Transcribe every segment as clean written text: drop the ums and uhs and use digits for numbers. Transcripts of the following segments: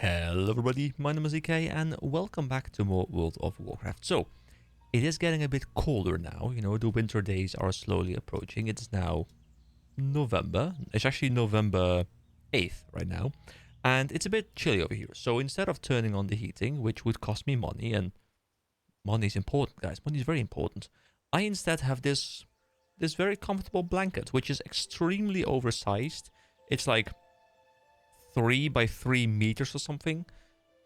Hello everybody, my name is EK and welcome back to more World of Warcraft. So, it is getting a bit colder now, the winter days are slowly approaching. It's now November. It's actually November 8th right now. And it's a bit chilly over here. So instead of turning on the heating, which would cost me money, and money is important, guys. Money is very important. I instead have this very comfortable blanket, which is extremely oversized. It's like 3 by 3 meters or something.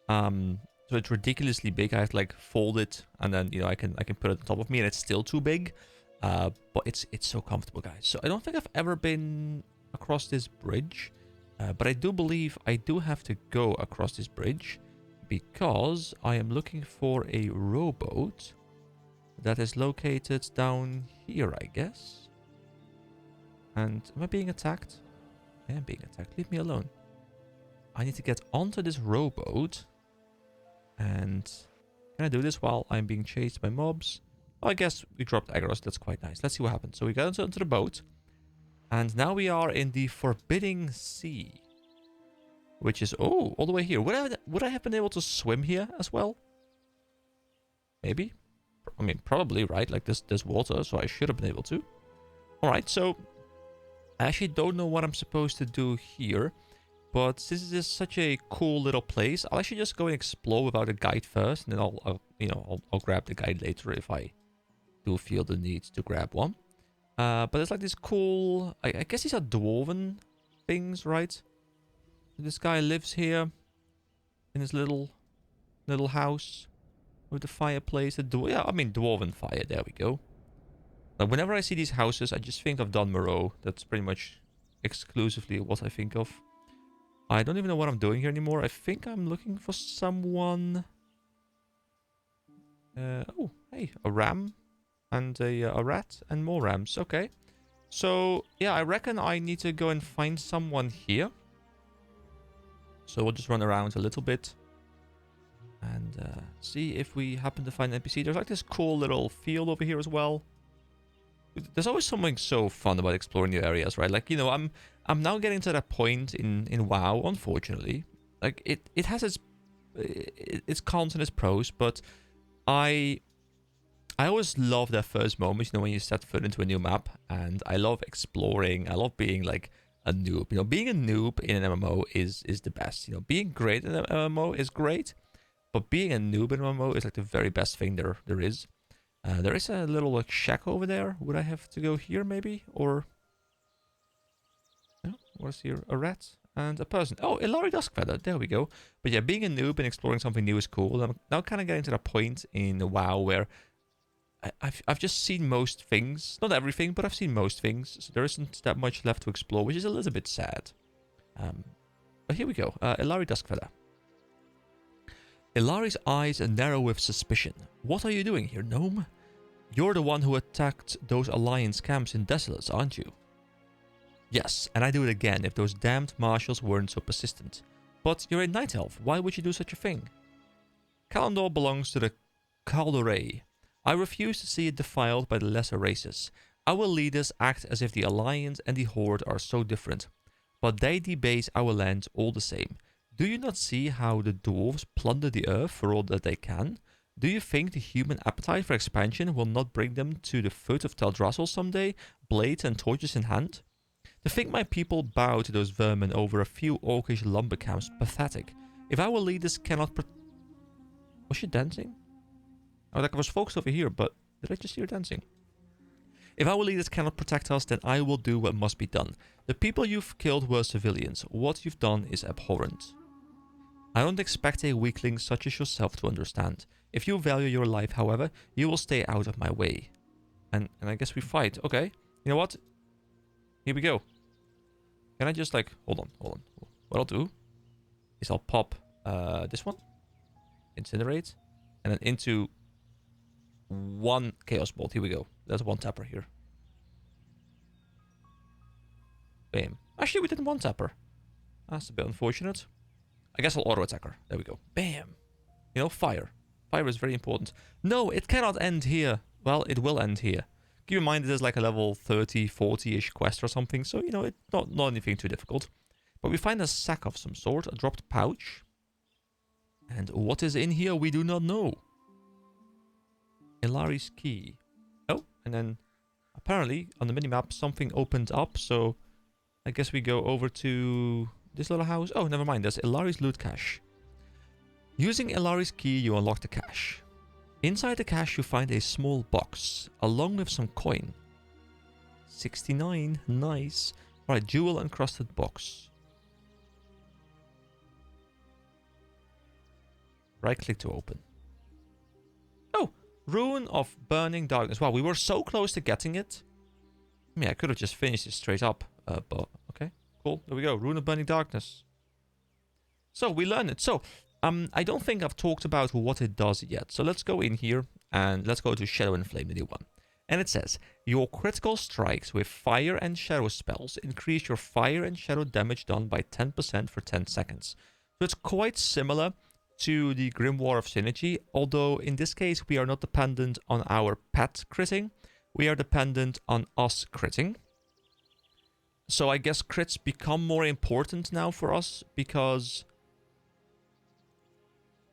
So it's ridiculously big. I have to like fold it, and then I can put it on top of me, and it's still too big. But it's so comfortable, guys. So I don't think I've ever been across this bridge, but I do believe I do have to go across this bridge because I am looking for a rowboat that is located down here, I guess. And am I being attacked? I am being attacked. Leave me alone. I need to get onto this rowboat. And can I do this while I'm being chased by mobs? Oh, I guess we dropped aggro's. That's quite nice. Let's see what happens. So we got onto the boat. And now we are in the Forbidding Sea. Which is, oh, all the way here. Would I have been able to swim here as well? Maybe. I mean, probably, right? Like, there's water, so I should have been able to. Alright, so I actually don't know what I'm supposed to do here. But since this is such a cool little place, I'll actually just go and explore without a guide first, and then I'll grab the guide later if I do feel the need to grab one. But there's like this cool, I guess these are dwarven things, right? This guy lives here in his little house with the fireplace. Yeah, I mean dwarven fire. There we go. Like whenever I see these houses, I just think of Don Moreau. That's pretty much exclusively what I think of. I don't even know what I'm doing here anymore. I think I'm looking for someone. Oh, hey, a ram and a rat and more rams. Okay. So, yeah, I reckon I need to go and find someone here. So we'll just run around a little bit and see if we happen to find an NPC. There's like this cool little field over here as well. There's always something so fun about exploring new areas, right? Like, I'm now getting to that point in WoW, unfortunately. Like, it has its cons and its pros, but I always love that first moment, when you set foot into a new map, and I love exploring. I love being, like, a noob. Being a noob in an MMO is the best. Being great in an MMO is great, but being a noob in an MMO is, like, the very best thing there is. There is a little like shack over there. Would I have to go here maybe? Or... No? What's here? A rat and a person. Oh, Ilari Duskfeather. There we go. But yeah, being a noob and exploring something new is cool. I'm now kind of getting to that point in WoW where I've just seen most things. Not everything, but I've seen most things. So there isn't that much left to explore, which is a little bit sad. But here we go. Ilari Duskfeather. Ilari's eyes narrow with suspicion. What are you doing here, gnome? You're the one who attacked those Alliance camps in Desolates, aren't you? Yes, and I'd do it again if those damned marshals weren't so persistent. But you're a night elf. Why would you do such a thing? Kalandor belongs to the Calderay. I refuse to see it defiled by the lesser races. Our leaders act as if the Alliance and the Horde are so different. But they debase our lands all the same. Do you not see how the dwarves plunder the earth for all that they can? Do you think the human appetite for expansion will not bring them to the foot of Teldrassil someday, blades and torches in hand? To think my people bow to those vermin over a few orcish lumber camps, pathetic. If our leaders cannot Was she dancing? Oh, like I was focused over here, but did I just hear dancing? If our leaders cannot protect us, then I will do what must be done. The people you've killed were civilians. What you've done is abhorrent. I don't expect a weakling such as yourself to understand. If you value your life, however, you will stay out of my way. And I guess we fight. Okay. You know what? Here we go. Can I just like... Hold on. What I'll do is I'll pop this one. Incinerate. And then into one Chaos Bolt. Here we go. There's one tapper here. Bam. Actually, we didn't one tapper. That's a bit unfortunate. I guess I'll auto attack her. There we go. Bam. Fire. Fire is very important. No, it cannot end here. Well, it will end here. Keep in mind it is like a level 30, 40-ish quest or something, so, it's not anything too difficult. But we find a sack of some sort, a dropped pouch. And what is in here, we do not know. Ilari's key. Oh, and then apparently on the minimap something opened up, so I guess we go over to this little house. Oh, never mind, there's Ilari's loot cache. Using Ilari's key, you unlock the cache. Inside the cache, you find a small box, along with some coin. 69, nice. Right, jewel encrusted box. Right click to open. Oh, rune of burning darkness. Wow, we were so close to getting it. I mean, I could have just finished it straight up, but okay, cool. There we go, rune of burning darkness. So we learned it. So I don't think I've talked about what it does yet. So let's go in here and let's go to Shadow and Flame, the new one. And it says, your critical strikes with fire and shadow spells increase your fire and shadow damage done by 10% for 10 seconds. So it's quite similar to the Grimoire of Synergy, although in this case we are not dependent on our pet critting. We are dependent on us critting. So I guess crits become more important now for us because,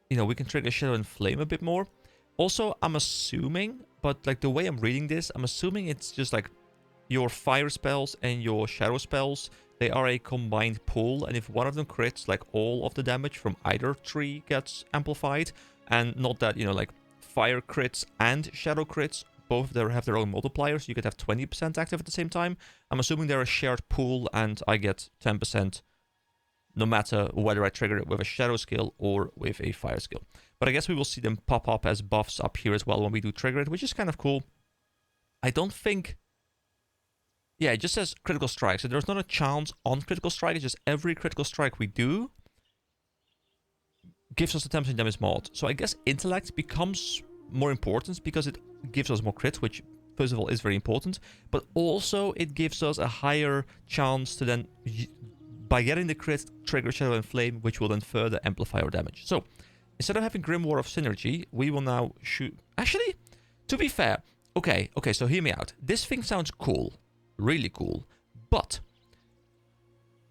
you know, we can trigger Shadow and Flame a bit more. Also, I'm assuming, but like the way I'm reading this, I'm assuming it's just like your fire spells and your shadow spells, they are a combined pool, and if one of them crits, like all of the damage from either tree gets amplified, and not that, you know, like fire crits and shadow crits, both have their own multipliers, you could have 20% active at the same time. I'm assuming they're a shared pool, and I get 10% no matter whether I trigger it with a shadow skill or with a fire skill. But I guess we will see them pop up as buffs up here as well when we do trigger it, which is kind of cool. I don't think... Yeah, it just says critical strike, so there's not a chance on critical strike, it's just every critical strike we do gives us the 10% damage mod. So I guess intellect becomes more important because it gives us more crits, which first of all is very important, but also it gives us a higher chance to then, by getting the crit, trigger Shadow and Flame, which will then further amplify our damage. So instead of having Grimoire of Synergy, we will now shoot... Actually, to be fair, okay, so hear me out. This thing sounds cool. Really cool. But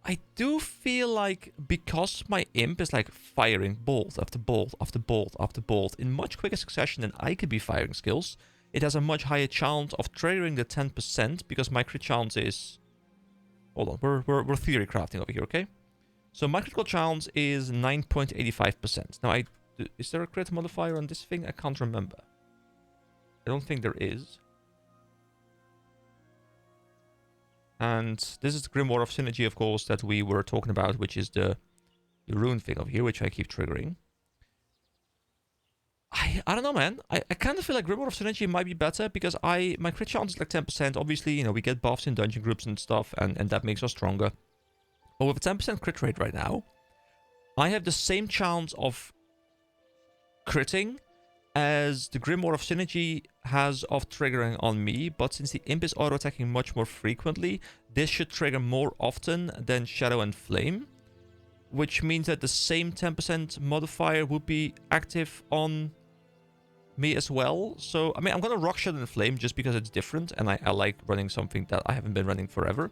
I do feel like because my imp is like firing bolt after bolt after bolt after bolt in much quicker succession than I could be firing skills, it has a much higher chance of triggering the 10% because my crit chance is... Hold on, we're theory crafting over here, okay? So my critical chance is 9.85%. Now, is there a crit modifier on this thing? I can't remember. I don't think there is. And this is the Grimoire of Synergy, of course, that we were talking about, which is the rune thing over here, which I keep triggering. I don't know, man. I kind of feel like Grimoire of Synergy might be better because my crit chance is like 10%. Obviously, you know, we get buffs in dungeon groups and stuff, and that makes us stronger. But with a 10% crit rate right now, I have the same chance of critting as the Grimoire of Synergy has of triggering on me, but since the imp is auto-attacking much more frequently, this should trigger more often than Shadow and Flame, which means that the same 10% modifier would be active on me as well. So, I mean, I'm gonna rock Shadow and Flame just because it's different, and I like running something that I haven't been running forever.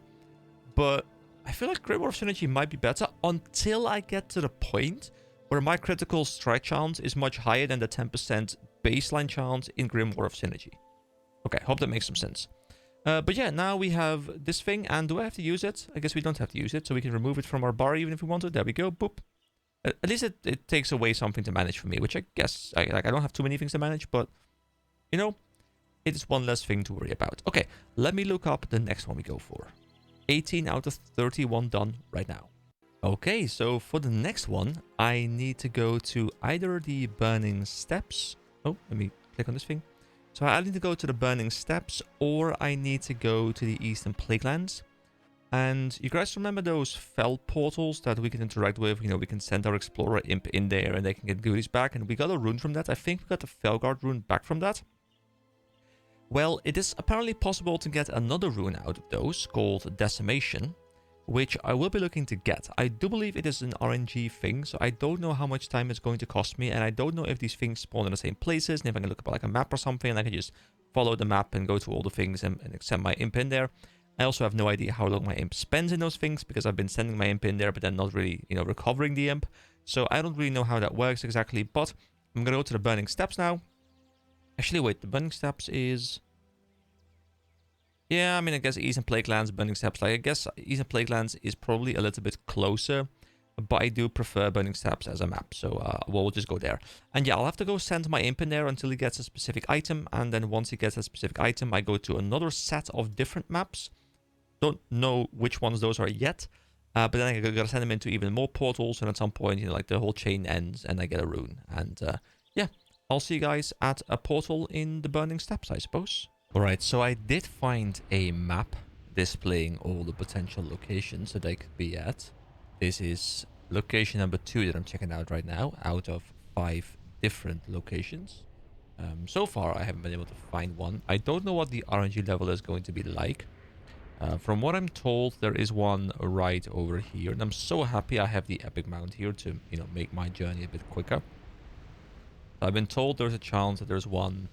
But I feel like Grimoire of Synergy might be better until I get to the point where my critical strike chance is much higher than the 10% baseline chance in Grimoire of Synergy. Okay, hope that makes some sense. But yeah, now we have this thing, and do I have to use it? I guess we don't have to use it, so we can remove it from our bar even if we want to. There we go, boop. At least it takes away something to manage for me, which I guess, I don't have too many things to manage, but, you know, it is one less thing to worry about. Okay, let me look up the next one we go for. 18 out of 31 done right now. Okay, so for the next one, I need to go to either the Burning Steps. Oh, let me click on this thing. So I need to go to the Burning Steps, or I need to go to the Eastern Plaguelands. And you guys remember those fell portals that we can interact with? You know, we can send our Explorer Imp in there and they can get goodies back. And we got a rune from that. I think we got the Felguard rune back from that. Well, it is apparently possible to get another rune out of those called Decimation, which I will be looking to get. I do believe it is an RNG thing, so I don't know how much time it's going to cost me, and I don't know if these things spawn in the same places, and if I can look up like a map or something, and I can just follow the map and go to all the things and send my imp in there. I also have no idea how long my imp spends in those things, because I've been sending my imp in there, but then not really, you know, recovering the imp. So I don't really know how that works exactly, but I'm gonna go to the Burning Steppes now. Actually, wait, the Burning Steppes is... Yeah, I mean, I guess Eastern Plaguelands, Burning Steppes. Like, I guess Eastern Plaguelands is probably a little bit closer, but I do prefer Burning Steppes as a map, so we'll just go there. And yeah, I'll have to go send my imp in there until he gets a specific item, and then once he gets a specific item, I go to another set of different maps. Don't know which ones those are yet, but then I gotta send him into even more portals, and at some point, you know, like the whole chain ends, and I get a rune. And yeah, I'll see you guys at a portal in the Burning Steppes, I suppose. Alright, so I did find a map displaying all the potential locations that I could be at. This is location number 2 that I'm checking out right now, out of 5 different locations. So far, I haven't been able to find one. I don't know what the RNG level is going to be like. From what I'm told, there is one right over here, and I'm so happy I have the epic mount here to, you know, make my journey a bit quicker. I've been told there's a chance that there's one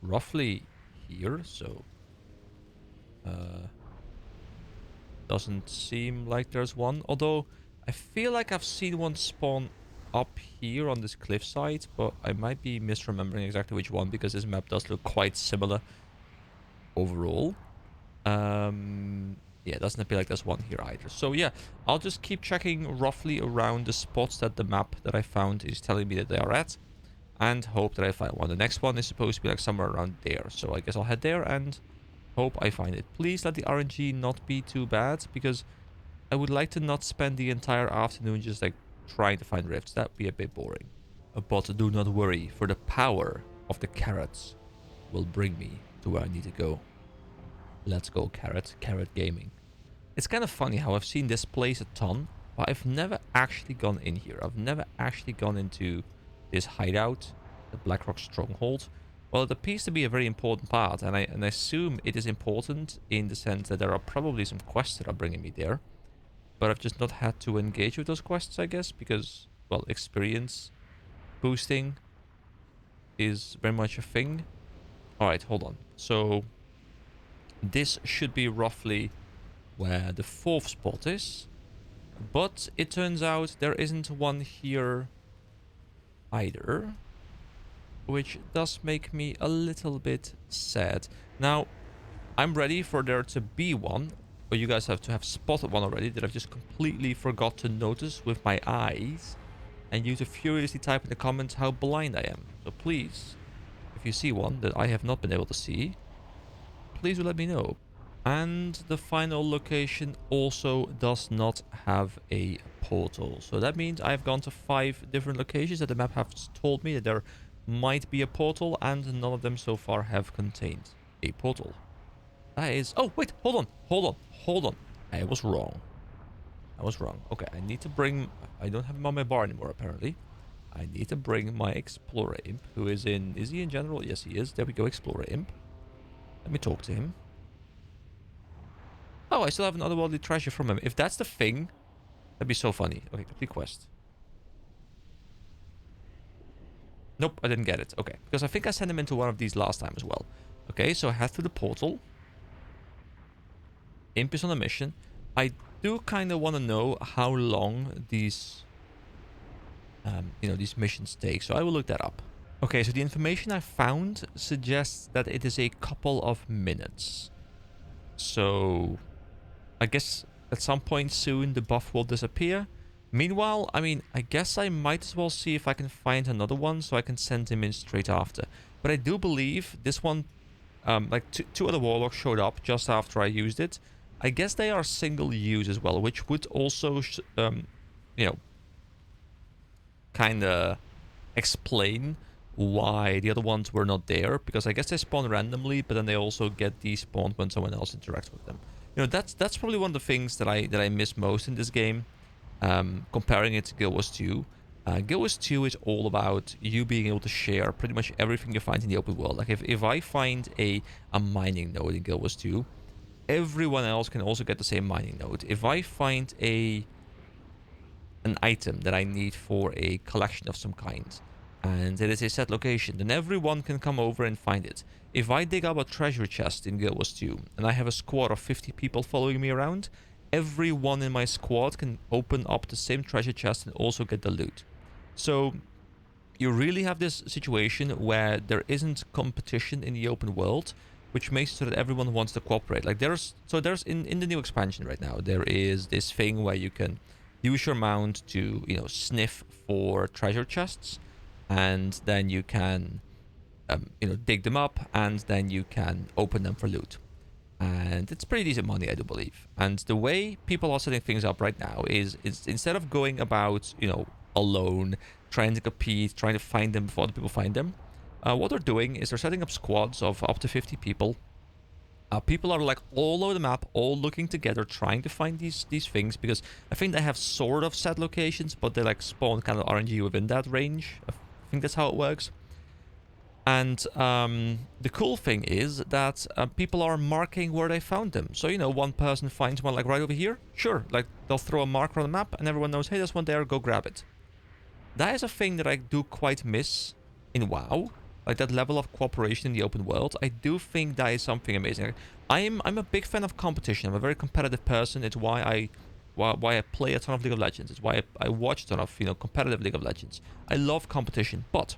roughly here, so doesn't seem like there's one, although I feel like I've seen one spawn up here on this cliffside, but I might be misremembering exactly which one because this map does look quite similar overall. Yeah, it doesn't appear like there's one here either. So yeah, I'll just keep checking roughly around the spots that the map that I found is telling me that they are at, and hope that I find one. The next one is supposed to be like somewhere around there, so I guess I'll head there and hope I find it. Please let the RNG not be too bad, because I would like to not spend the entire afternoon just like trying to find rifts. That'd be a bit boring. But do not worry, for the power of the carrots will bring me to where I need to go. Let's go, Carrot Gaming. It's kind of funny how I've seen this place a ton, but I've never actually gone in here. I've never actually gone into this hideout, the Blackrock Stronghold. Well, it appears to be a very important part, and I assume it is important in the sense that there are probably some quests that are bringing me there. But I've just not had to engage with those quests, I guess, because, well, experience boosting is very much a thing. Alright, hold on. So, this should be roughly where the 4th spot is. But it turns out there isn't one here either, which does make me a little bit sad. Now, I'm ready for there to be one, but you guys have to have spotted one already that I've just completely forgot to notice with my eyes, and you to furiously type in the comments how blind I am. So please, if you see one that I have not been able to see, please do let me know. And the final location also does not have a portal. So that means I've gone to 5 different locations that the map has told me that there might be a portal, and none of them so far have contained a portal. That is... Oh, wait, hold on. I was wrong. Okay, I need to bring... I don't have him on my bar anymore, apparently. I need to bring my Explorer Imp, who is in... Is he in general? Yes, he is. There we go, Explorer Imp. Let me talk to him. Oh, I still have an otherworldly treasure from him. If that's the thing, that'd be so funny. Okay, complete quest. Nope, I didn't get it. Okay, because I think I sent him into one of these last time as well. Okay, so I head through the portal. Imp is on a mission. I do kind of want to know how long these, these missions take. So I will look that up. Okay, so the information I found suggests that it is a couple of minutes. So I guess at some point soon the buff will disappear. Meanwhile, I mean, I guess I might as well see if I can find another one so I can send him in straight after. But I do believe this one, like two other warlocks showed up just after I used it. I guess they are single use as well, which would also, kind of explain why the other ones were not there, because I guess they spawn randomly, but then they also get despawned when someone else interacts with them. You know, that's probably one of the things that I miss most in this game, comparing it to Guild Wars 2. Guild Wars 2 is all about you being able to share pretty much everything you find in the open world. Like if I find a mining node in Guild Wars 2, everyone else can also get the same mining node. If I find an item that I need for a collection of some kind, and it is a set location, then everyone can come over and find it. If I dig up a treasure chest in Guild Wars 2, and I have a squad of 50 people following me around, everyone in my squad can open up the same treasure chest and also get the loot. So you really have this situation where there isn't competition in the open world, which makes it so that everyone wants to cooperate. Like there's in the new expansion right now, there is this thing where you can use your mount to, you know, sniff for treasure chests, and then you can you know, dig them up, and then you can open them for loot. And it's pretty decent money, I do believe. And the way people are setting things up right now is instead of going about, you know, alone, trying to compete, trying to find them before other people find them, what they're doing is they're setting up squads of up to 50 people. People are like all over the map, all looking together, trying to find these things, because I think they have sort of set locations, but they like spawn kind of RNG within that range. I think that's how it works. And the cool thing is that people are marking where they found them. So, you know, one person finds one like right over here. Sure, like they'll throw a marker on the map and everyone knows, hey, there's one there, go grab it. That is a thing that I do quite miss in WoW. Like that level of cooperation in the open world. I do think that is something amazing. I'm a big fan of competition. I'm a very competitive person. It's why I play a ton of League of Legends. It's why I watch a ton of, you know, competitive League of Legends. I love competition, but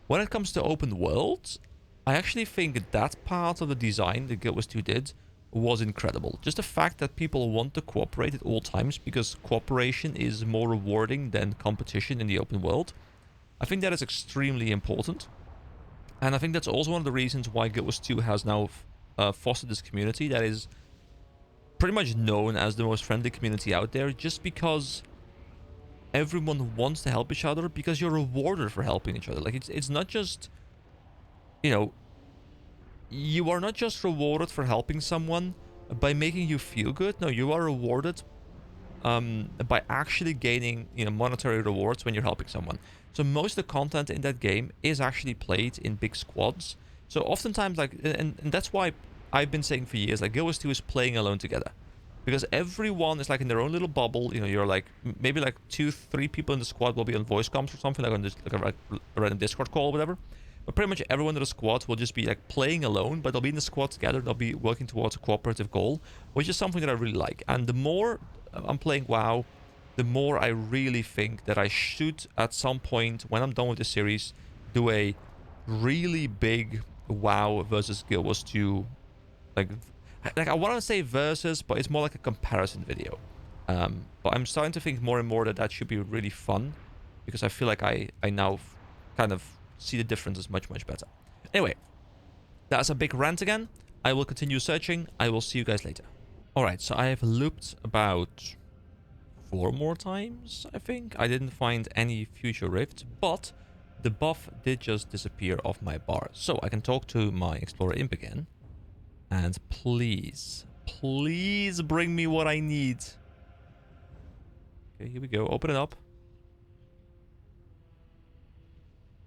when it comes to open worlds, I actually think that part of the design that Guild Wars 2 did was incredible. Just the fact that people want to cooperate at all times, because cooperation is more rewarding than competition in the open world. I think that is extremely important. And I think that's also one of the reasons why Guild Wars 2 has now fostered this community that is pretty much known as the most friendly community out there, just because everyone wants to help each other, because you're rewarded for helping each other. Like it's not just, you know, you are not just rewarded for helping someone by making you feel good. No, you are rewarded by actually gaining, you know, monetary rewards when you're helping someone. So most of the content in that game is actually played in big squads. So oftentimes, like, and that's why I've been saying for years, like, Guild Wars 2 is playing alone together. Because everyone is like in their own little bubble. You know, you're like, maybe like 2-3 people in the squad will be on voice comms or something, like on this, like a random Discord call or whatever. But pretty much everyone in the squad will just be like playing alone, but they'll be in the squad together. They'll be working towards a cooperative goal, which is something that I really like. And the more I'm playing WoW, the more I really think that I should, at some point when I'm done with this series, do a really big WoW versus Guild Wars 2, like I want to say versus, but it's more like a comparison video. But I'm starting to think more and more that that should be really fun, because I feel like I now kind of see the differences much better. Anyway, that's a big rant again. I will continue searching. I will see you guys later. Alright, so I have looped about 4 more times, I think. I didn't find any future rifts, but the buff did just disappear off my bar. So I can talk to my Explorer Imp again. And please bring me what I need. Okay, here we go. Open it up.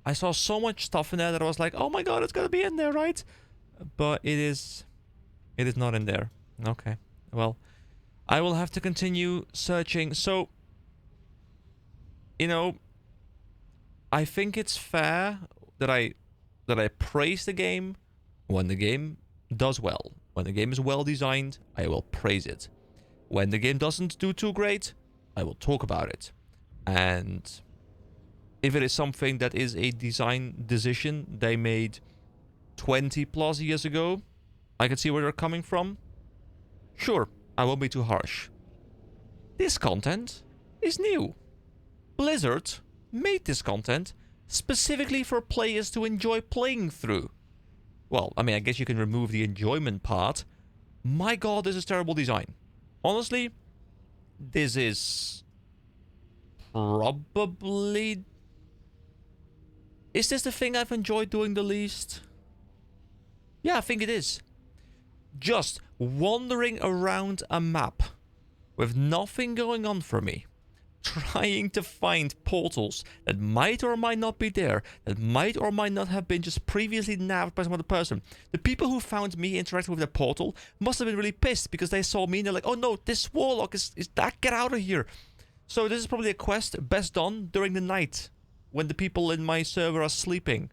I saw so much stuff in there that I was like, oh my god, it's gotta be in there, right? But it is not in there. Okay, well, I will have to continue searching. So, you know, I think it's fair that I praise the game when the game does well. When the game is well designed, I will praise it. When the game doesn't do too great, I will talk about it. And if it is something that is a design decision they made 20 plus years ago, I can see where they're coming from. Sure, I won't be too harsh. This content is new. Blizzard made this content specifically for players to enjoy playing through. Well, I mean, I guess you can remove the enjoyment part. My god, this is terrible design. Honestly, this is probably... Is this the thing I've enjoyed doing the least? Yeah, I think it is. Just wandering around a map with nothing going on for me, trying to find portals that might or might not be there, that might or might not have been just previously nabbed by some other person. The people who found me interacting with the portal must have been really pissed, because they saw me and they're like, oh no, this warlock is that, get out of here. So this is probably a quest best done during the night, when the people in my server are sleeping,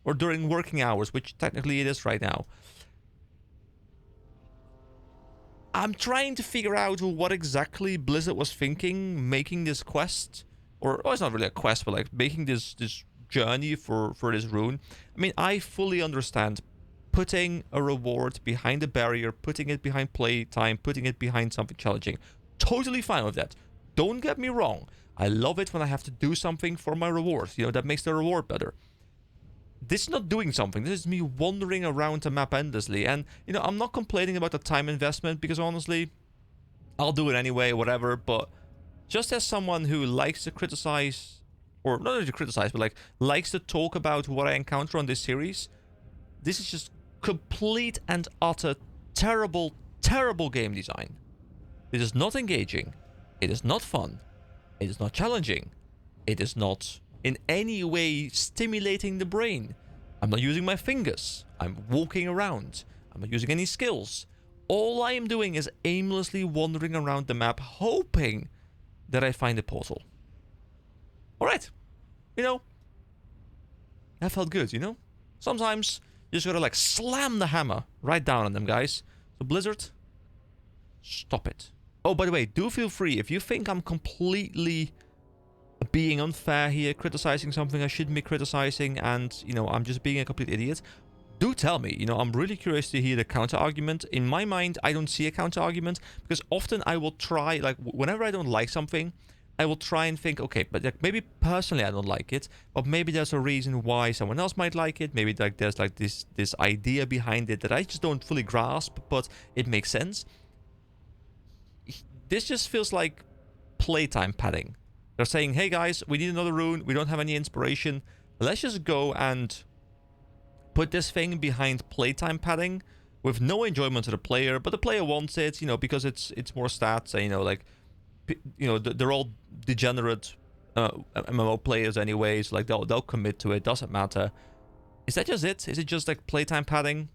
or during working hours, which technically it is right now. I'm trying to figure out what exactly Blizzard was thinking making this quest, or it's not really a quest, but like making this journey for this rune. I mean, I fully understand putting a reward behind a barrier, putting it behind playtime, putting it behind something challenging. Totally fine with that. Don't get me wrong. I love it when I have to do something for my reward. You know, that makes the reward better. This is not doing something. This is me wandering around the map endlessly. And, you know, I'm not complaining about the time investment because honestly, I'll do it anyway, whatever. But just as someone who likes to criticize, or not only to criticize, but like likes to talk about what I encounter on this series, this is just complete and utter terrible, terrible game design. It is not engaging. It is not fun. It is not challenging. It is not in any way stimulating the brain. I'm not using my fingers. I'm walking around. I'm not using any skills. All I am doing is aimlessly wandering around the map, hoping that I find a portal. Alright. You know, that felt good, you know? Sometimes you just gotta like slam the hammer right down on them, guys. So Blizzard, stop it. Oh, by the way, do feel free, if you think I'm completely being unfair here, criticizing something I shouldn't be criticizing, and, you know, I'm just being a complete idiot, do tell me. You know, I'm really curious to hear the counter-argument. In my mind, I don't see a counter-argument, because often I will try, like, whenever I don't like something, I will try and think, okay, but like, maybe personally I don't like it, but maybe there's a reason why someone else might like it. Maybe like there's like this idea behind it that I just don't fully grasp, but it makes sense. This just feels like playtime padding. They're saying, hey guys, we need another rune. We don't have any inspiration. Let's just go and put this thing behind playtime padding with no enjoyment to the player, but the player wants it, you know, because it's more stats, and, you know, like, you know, they're all degenerate MMO players anyways. Like, they'll commit to it. Doesn't matter. Is that just it? Is it just like playtime padding,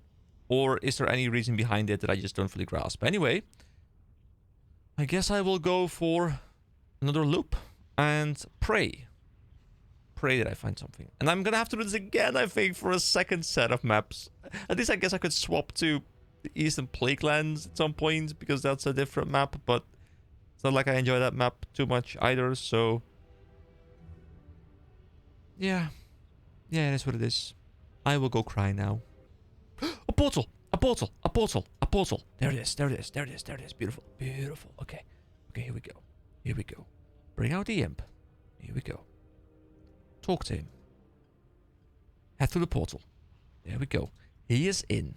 or is there any reason behind it that I just don't fully grasp? Anyway, I guess I will go for another loop and pray that I find something. And I'm gonna have to do this again, I think, for a second set of maps. At least I guess I could swap to the Eastern Plaguelands at some point, because that's a different map, but it's not like I enjoy that map too much either, so yeah, it is what it is. I will go cry now. A portal! A portal! A portal! A portal! There it is, there it is, there it is, there it is. Beautiful, beautiful. Okay, here we go. Here we go. Bring out the imp. Here we go. Talk to him. Head through the portal. There we go. He is in.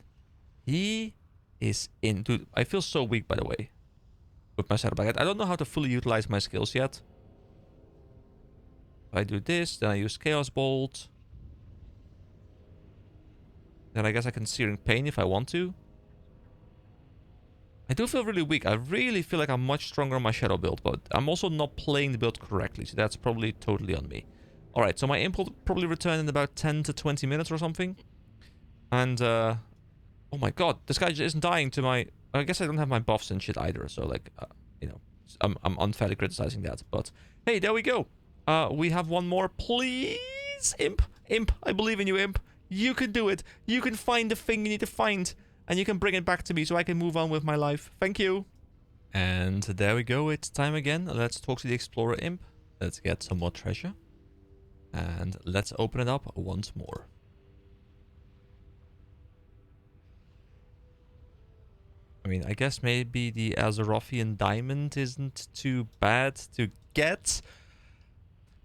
He is in. Dude, I feel so weak, by the way, with my setup. I don't know how to fully utilize my skills yet. If I do this, then I use Chaos Bolt. Then I guess I can Searing Pain if I want to. I do feel really weak. I really feel like I'm much stronger on my Shadow build, but I'm also not playing the build correctly, so that's probably totally on me. Alright, so my imp will probably return in about 10 to 20 minutes or something. And, oh my god, this guy just isn't dying to my... I guess I don't have my buffs and shit either, so, like, you know, I'm unfairly criticizing that. But, hey, there we go. We have one more. Please, imp. Imp, I believe in you, imp. You can do it. You can find the thing you need to find. And you can bring it back to me so I can move on with my life. Thank you. And there we go. It's time again. Let's talk to the Explorer Imp. Let's get some more treasure. And let's open it up once more. I mean, I guess maybe the Azerothian Diamond isn't too bad to get,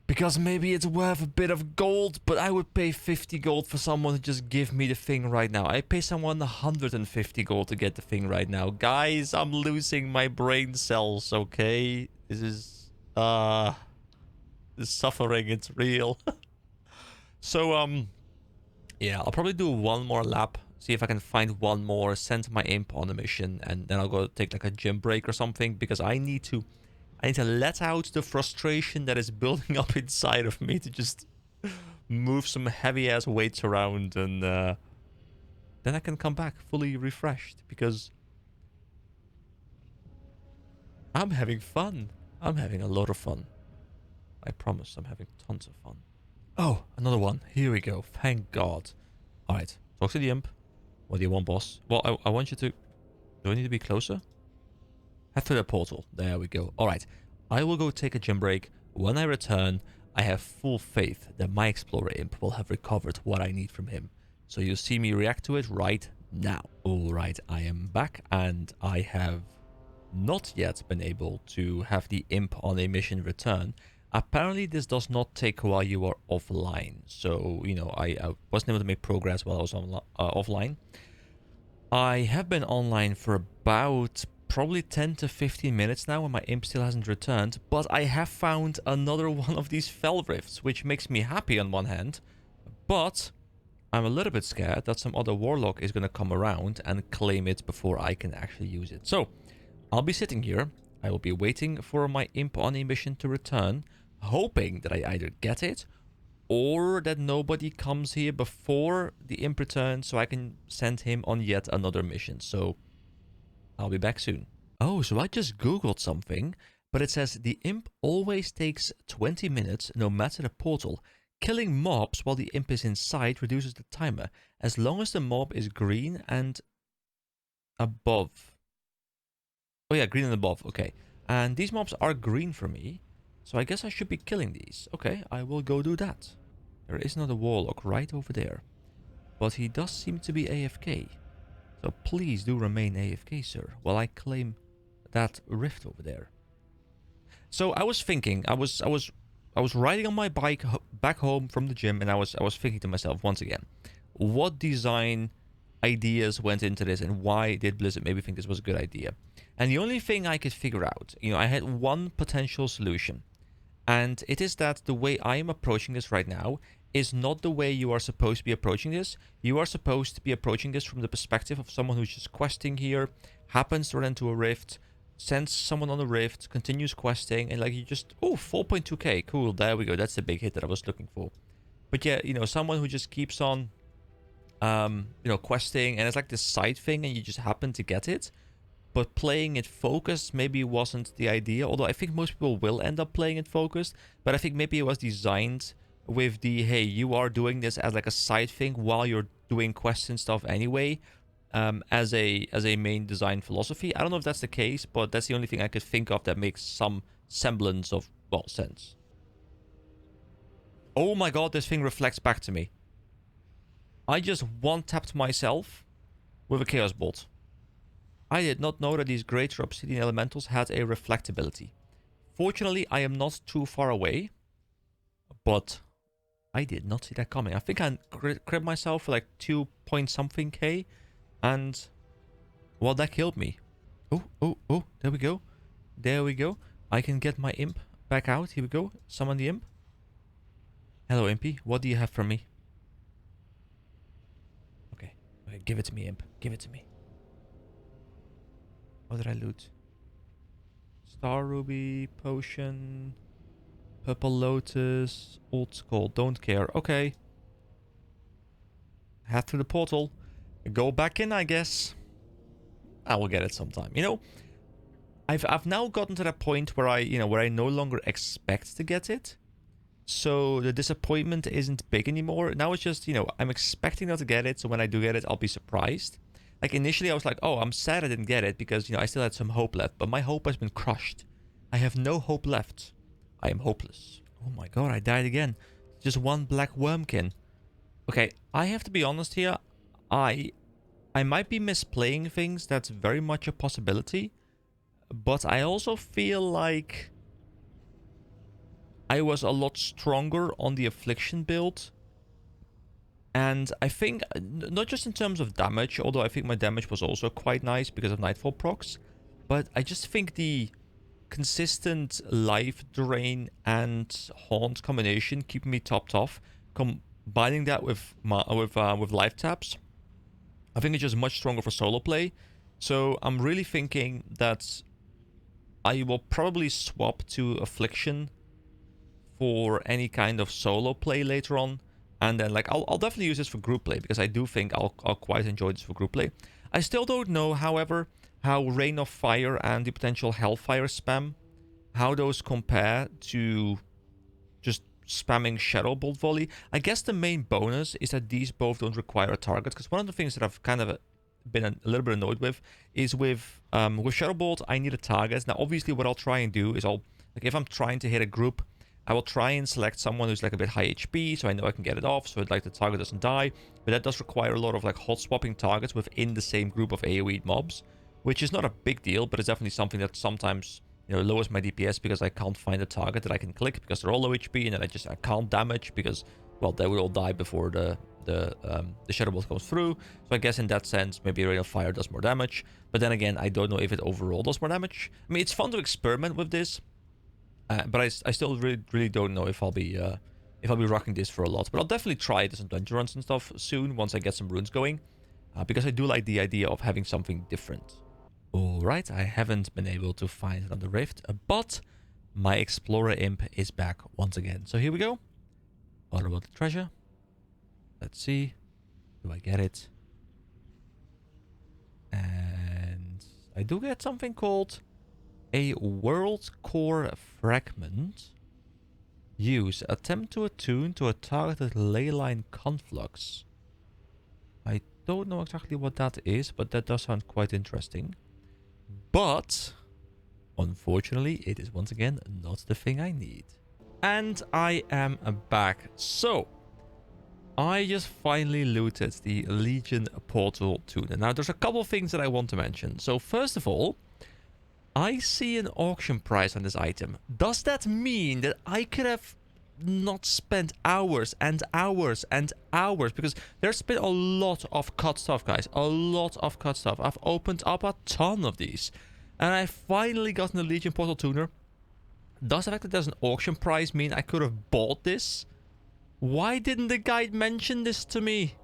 because maybe it's worth a bit of gold, but I would pay 50 gold for someone to just give me the thing right now. I pay someone 150 gold to get the thing right now. Guys, I'm losing my brain cells, okay? This is, this suffering, it's real. So, yeah, I'll probably do one more lap, see if I can find one more, send my imp on a mission, and then I'll go take like a gym break or something, because I need to let out the frustration that is building up inside of me to just move some heavy ass weights around, and then I can come back fully refreshed, because I'm having fun. I'm having a lot of fun. I promise I'm having tons of fun. Oh, another one. Here we go. Thank God. Alright, talk to the imp. What do you want, boss? Well, I want you to... Do I need to be closer? Head to the portal. There we go. All right. I will go take a gym break. When I return, I have full faith that my Explorer Imp will have recovered what I need from him. So you'll see me react to it right now. All right, I am back, and I have not yet been able to have the Imp on a mission return. Apparently, this does not take while you are offline. So, you know, I wasn't able to make progress while I was offline. I have been online for about probably 10 to 15 minutes now, and my imp still hasn't returned, but I have found another one of these fell rifts, which makes me happy on one hand, but I'm a little bit scared that some other warlock is going to come around and claim it before I can actually use it. So I'll be sitting here. I will be waiting for my imp on a mission to return, hoping that I either get it or that nobody comes here before the imp returns so I can send him on yet another mission. So I'll be back soon. Oh, so I just googled something, but it says the imp always takes 20 minutes no matter the portal. Killing mobs while the imp is inside reduces the timer, as long as the mob is green and above. Oh yeah, green and above, okay. And these mobs are green for me, so I guess I should be killing these. Okay, I will go do that. There is another warlock right over there, but he does seem to be AFK. So please do remain AFK, sir, while I claim that rift over there. So I was thinking, I was riding on my bike back home from the gym, and I was thinking to myself once again, what design ideas went into this, and why did Blizzard maybe think this was a good idea? And the only thing I could figure out, you know, I had one potential solution, and it is that the way I am approaching this right now is not the way you are supposed to be approaching this. You are supposed to be approaching this from the perspective of someone who's just questing here, happens to run into a rift, sends someone on a rift, continues questing, and like you just, oh, 4.2k, cool, there we go, that's the big hit that I was looking for. But yeah, you know, someone who just keeps on, you know, questing, and it's like this side thing, and you just happen to get it. But playing it focused maybe wasn't the idea, although I think most people will end up playing it focused, but I think maybe it was designed with the, hey, you are doing this as like a side thing while you're doing quest and stuff anyway, as a main design philosophy. I don't know if that's the case, but that's the only thing I could think of that makes some semblance of, well, sense. Oh my god, this thing reflects back to me. I just one-tapped myself with a Chaos Bolt. I did not know that these greater obsidian elementals had a reflectability. Fortunately, I am not too far away, but I did not see that coming. I think I cribbed myself for like 2 point something K, and well, that killed me. Oh, oh, oh, there we go. There we go. I can get my imp back out. Here we go. Summon the imp. Hello, impy. What do you have for me? Okay. Okay, give it to me, imp. Give it to me. What did I loot? Star Ruby, Potion, Purple Lotus, Old Skull. Don't care. Okay. Head through the portal. Go back in, I guess. I will get it sometime. You know, I've now gotten to that point where I no longer expect to get it. So the disappointment isn't big anymore. Now it's just, I'm expecting not to get it. So when I do get it, I'll be surprised. Like initially I was like, oh, I'm sad I didn't get it because, I still had some hope left. But my hope has been crushed. I have no hope left. I am hopeless. Oh my god, I died again. Just one black wormkin. Okay, I have to be honest here. I might be misplaying things. That's very much a possibility. But I also feel like I was a lot stronger on the Affliction build. And I think, not just in terms of damage, although I think my damage was also quite nice because of Nightfall procs, but I just think the consistent life drain and haunt combination keeping me topped off, combining that with life taps, I think it's just much stronger for solo play. So I'm really thinking that I will probably swap to Affliction for any kind of solo play later on. And then, I'll definitely use this for group play, because I do think I'll quite enjoy this for group play. I still don't know, however, how Rain of Fire and the potential Hellfire spam, how those compare to just spamming Shadow Bolt Volley. I guess the main bonus is that these both don't require a target, because one of the things that I've kind of been a little bit annoyed with is with Shadowbolt, I need a target. Now, obviously, what I'll try and do is like if I'm trying to hit a group, I will try and select someone who's like a bit high HP, so I know I can get it off, so like the target doesn't die. But that does require a lot of like hot swapping targets within the same group of AoE mobs, which is not a big deal, but it's definitely something that sometimes, you know, lowers my DPS because I can't find a target that I can click because they're all low HP, and then I can't damage because, well, they will all die before the Shadow Bolt goes through. So I guess in that sense, maybe Rain of Fire does more damage. But then again, I don't know if it overall does more damage. I mean, it's fun to experiment with this, but I still really don't know if I'll be rocking this for a lot. But I'll definitely try it in some dungeon runs and stuff soon once I get some runes going, because I do like the idea of having something different. Alright, I haven't been able to find another rift, but my Explorer Imp is back once again. So here we go. What about the treasure? Let's see. Do I get it? And I do get something called a World Core Fragment. Use. Attempt to attune to a targeted leyline conflux. I don't know exactly what that is, but that does sound quite interesting. But unfortunately, it is once again not the thing I need. And I am back. So, I just finally looted the Legion Portal Tuner. Now, there's a couple of things that I want to mention. So, first of all, I see an auction price on this item. Does that mean that I could have not spent hours and hours and hours? Because there's been a lot of cut stuff, guys. A lot of cut stuff. I've opened up a ton of these. And I finally gotten the Legion Portal Tuner. Does the fact that there's an auction price mean I could have bought this? Why didn't the guide mention this to me?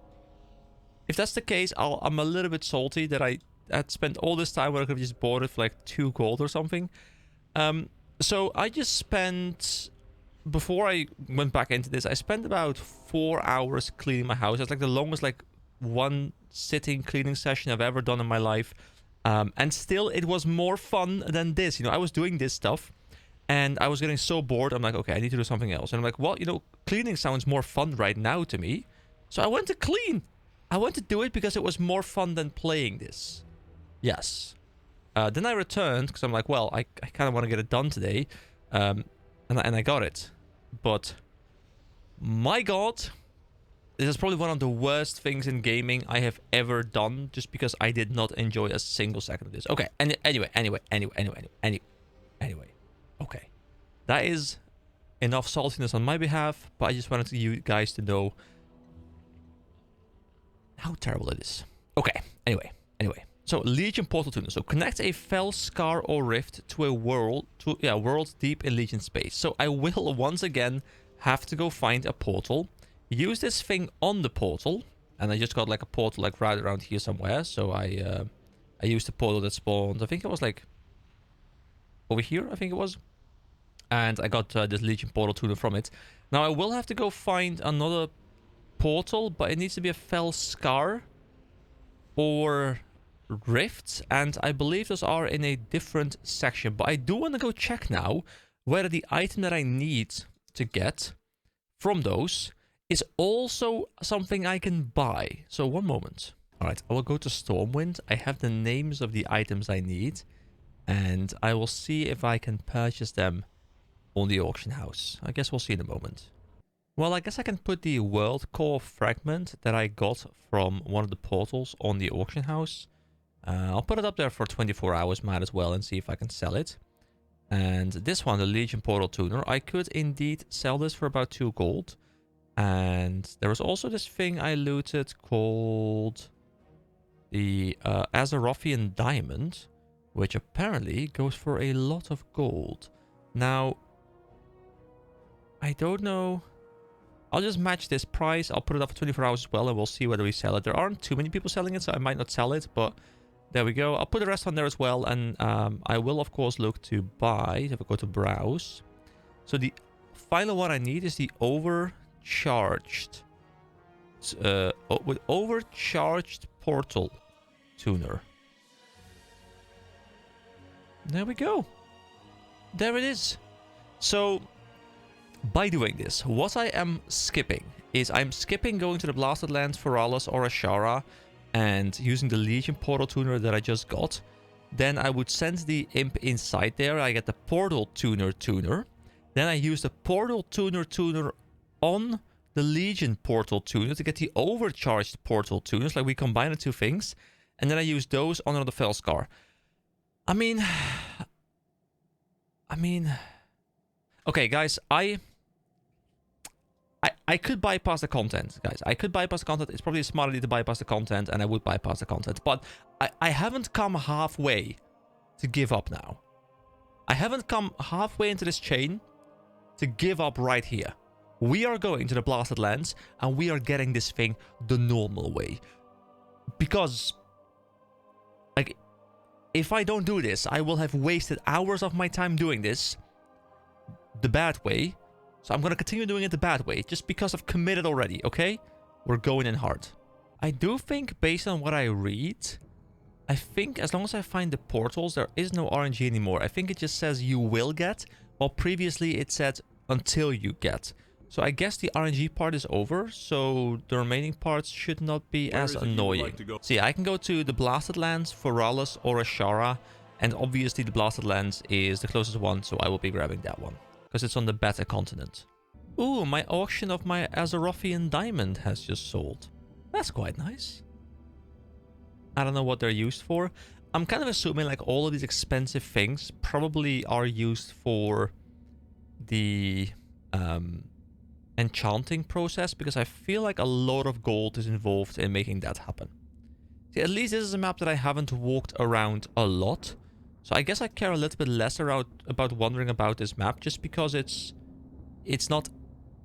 If that's the case, I'm a little bit salty that I had spent all this time where I could have just bought it for like 2 gold or something. So I just spent... Before I went back into this, I spent about 4 hours cleaning my house. It's like the longest like one sitting cleaning session I've ever done in my life. And still, it was more fun than this. You know, I was doing this stuff, and I was getting so bored. I'm like, okay, I need to do something else. And I'm like, well, you know, cleaning sounds more fun right now to me. So I went to clean. I went to do it because it was more fun than playing this. Yes. Then I returned because I'm like, well, I kind of want to get it done today. And I got it. But my God, this is probably one of the worst things in gaming I have ever done, just because I did not enjoy a single second of this. Okay, and anyway. Okay, that is enough saltiness on my behalf, but I just wanted you guys to know how terrible it is. Okay, anyway. So, Legion Portal Tuner. So, connect a fell scar or rift to a world, world deep in Legion space. So, I will once again have to go find a portal. Use this thing on the portal. And I just got like a portal like right around here somewhere. So, I used the portal that spawned. I think it was like over here, I think it was. And I got this Legion Portal Tuner from it. Now, I will have to go find another portal, but it needs to be a fell scar or rifts, and I believe those are in a different section. But I do want to go check now whether the item that I need to get from those is also something I can buy. So one moment. Alright, I will go to Stormwind. I have the names of the items I need, and I will see if I can purchase them on the auction house. I guess we'll see in a moment. Well, I guess I can put the World Core Fragment that I got from one of the portals on the auction house. I'll put it up there for 24 hours, might as well, and see if I can sell it. And this one, the Legion Portal Tuner, I could indeed sell this for about 2 gold. And there was also this thing I looted called the Azerothian Diamond, which apparently goes for a lot of gold. Now, I don't know. I'll just match this price. I'll put it up for 24 hours as well, and we'll see whether we sell it. There aren't too many people selling it, so I might not sell it, but there we go. I'll put the rest on there as well, and I will, of course, look to buy. If I go to browse. So the final one I need is the overcharged with overcharged portal tuner. There we go. There it is. So, by doing this, what I am skipping is I'm skipping going to the Blasted Lands, Feralis, or Ashara, and using the Legion portal tuner that I just got, then I would send the imp inside there. I get the portal tuner. Then I use the portal tuner on the Legion portal tuner to get the overcharged portal tuners. Like we combine the two things. And then I use those on the Felskar. I mean... Okay, guys, I could bypass the content, guys. I could bypass the content. It's probably a smart idea to bypass the content, and I would bypass the content. But I haven't come halfway to give up now. I haven't come halfway into this chain to give up right here. We are going to the Blasted Lands, and we are getting this thing the normal way. Because, like, if I don't do this, I will have wasted hours of my time doing this the bad way. So I'm going to continue doing it the bad way, just because I've committed already, okay? We're going in hard. I do think, based on what I read, I think as long as I find the portals, there is no RNG anymore. I think it just says you will get, while previously it said until you get. So I guess the RNG part is over, so the remaining parts should not be as annoying. So yeah, I can go to the Blasted Lands, Foralis, or Ashara, and obviously the Blasted Lands is the closest one, so I will be grabbing that one. Because it's on the Beta continent. Ooh, my auction of my Azerothian diamond has just sold. That's quite nice. I don't know what they're used for. I'm kind of assuming like all of these expensive things probably are used for the enchanting process, because I feel like a lot of gold is involved in making that happen. See, at least this is a map that I haven't walked around a lot. So I guess I care a little bit less about wondering about this map, just because it's not